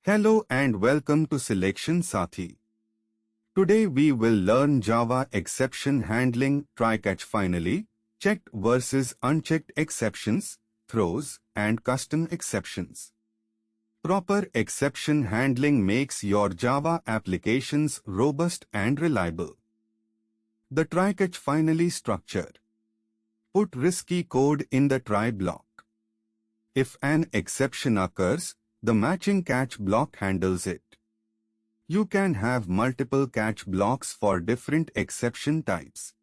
Hello and welcome to Selection Sathi. Today we will learn Java exception handling, try-catch finally, checked versus unchecked exceptions, throws, and custom exceptions. Proper exception handling makes your Java applications robust and reliable. The try-catch finally structure. Put risky code in the try block. If an exception occurs, the matching catch block handles it. You can have multiple catch blocks for different exception types.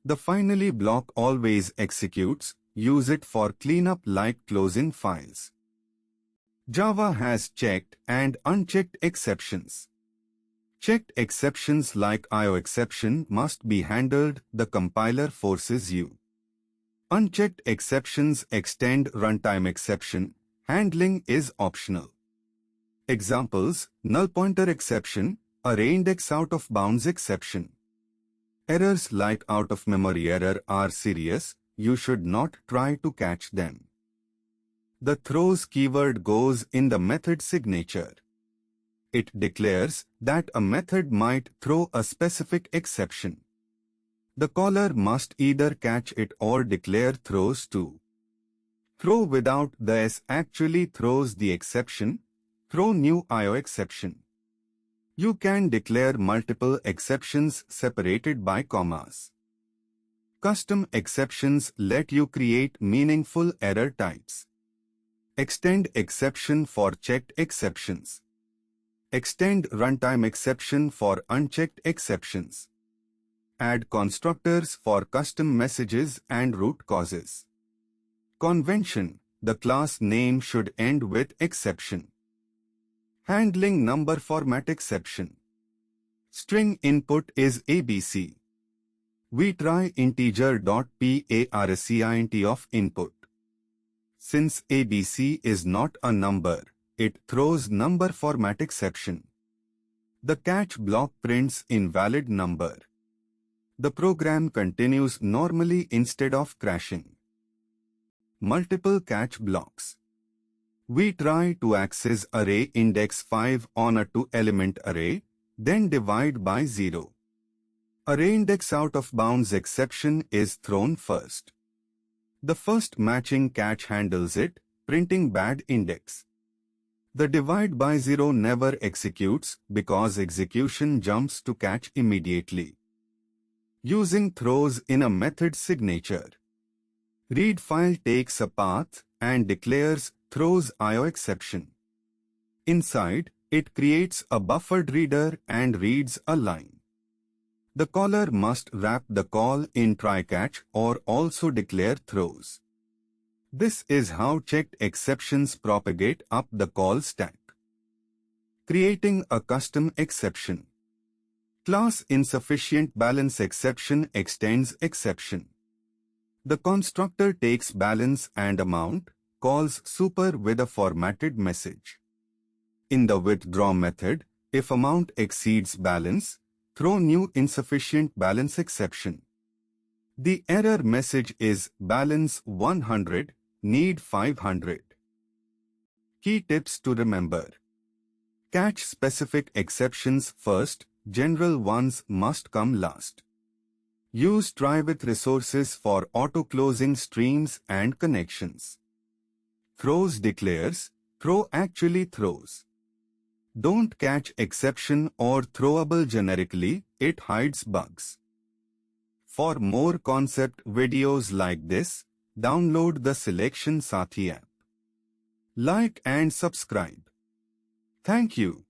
The finally block always executes. Use it for cleanup like closing files. Java has checked and unchecked exceptions. Checked exceptions like IOException must be handled. The compiler forces you. Unchecked exceptions extend runtime exception. Handling is optional. Examples: NullPointerException, arrayIndex out of bounds exception. Errors like out-of-memory error are serious. You should not try to catch them. The throws keyword goes in the method signature. It declares that a method might throw a specific exception. The caller must either catch it or declare throws too. Throw without the S actually throws the exception. Throw new IOException. You can declare multiple exceptions separated by commas. Custom exceptions let you create meaningful error types. Extend exception for checked exceptions. Extend runtime exception for unchecked exceptions. Add constructors for custom messages and root causes. Convention: the class name should end with exception. Handling number format exception. String input is ABC. We try integer.parseint of input. Since ABC is not a number, it throws number format exception. The catch block prints invalid number. The program continues normally instead of crashing. Multiple catch blocks. We try to access array index 5 on a 2-element array, then divide by 0. Array index out of bounds exception is thrown first. The first matching catch handles it, printing bad index. The divide by 0 never executes because execution jumps to catch immediately. Using throws in a method signature. Read file takes a path and declares throws IOException. Inside, it creates a BufferedReader and reads a line. The caller must wrap the call in try-catch or also declare throws. This is how checked exceptions propagate up the call stack. Creating a custom exception. Class insufficient balance exception extends exception. The constructor takes balance and amount, calls super with a formatted message. In the withdraw method, if amount exceeds balance, throw new insufficient balance exception. The error message is balance 100, need 500. Key tips to remember. Catch specific exceptions first, general ones must come last. Use try with resources for auto-closing streams and connections. Throws declares, throw actually throws. Don't catch exception or throwable generically, it hides bugs. For more concept videos like this, download the Selection Sathi app. Like and subscribe. Thank you.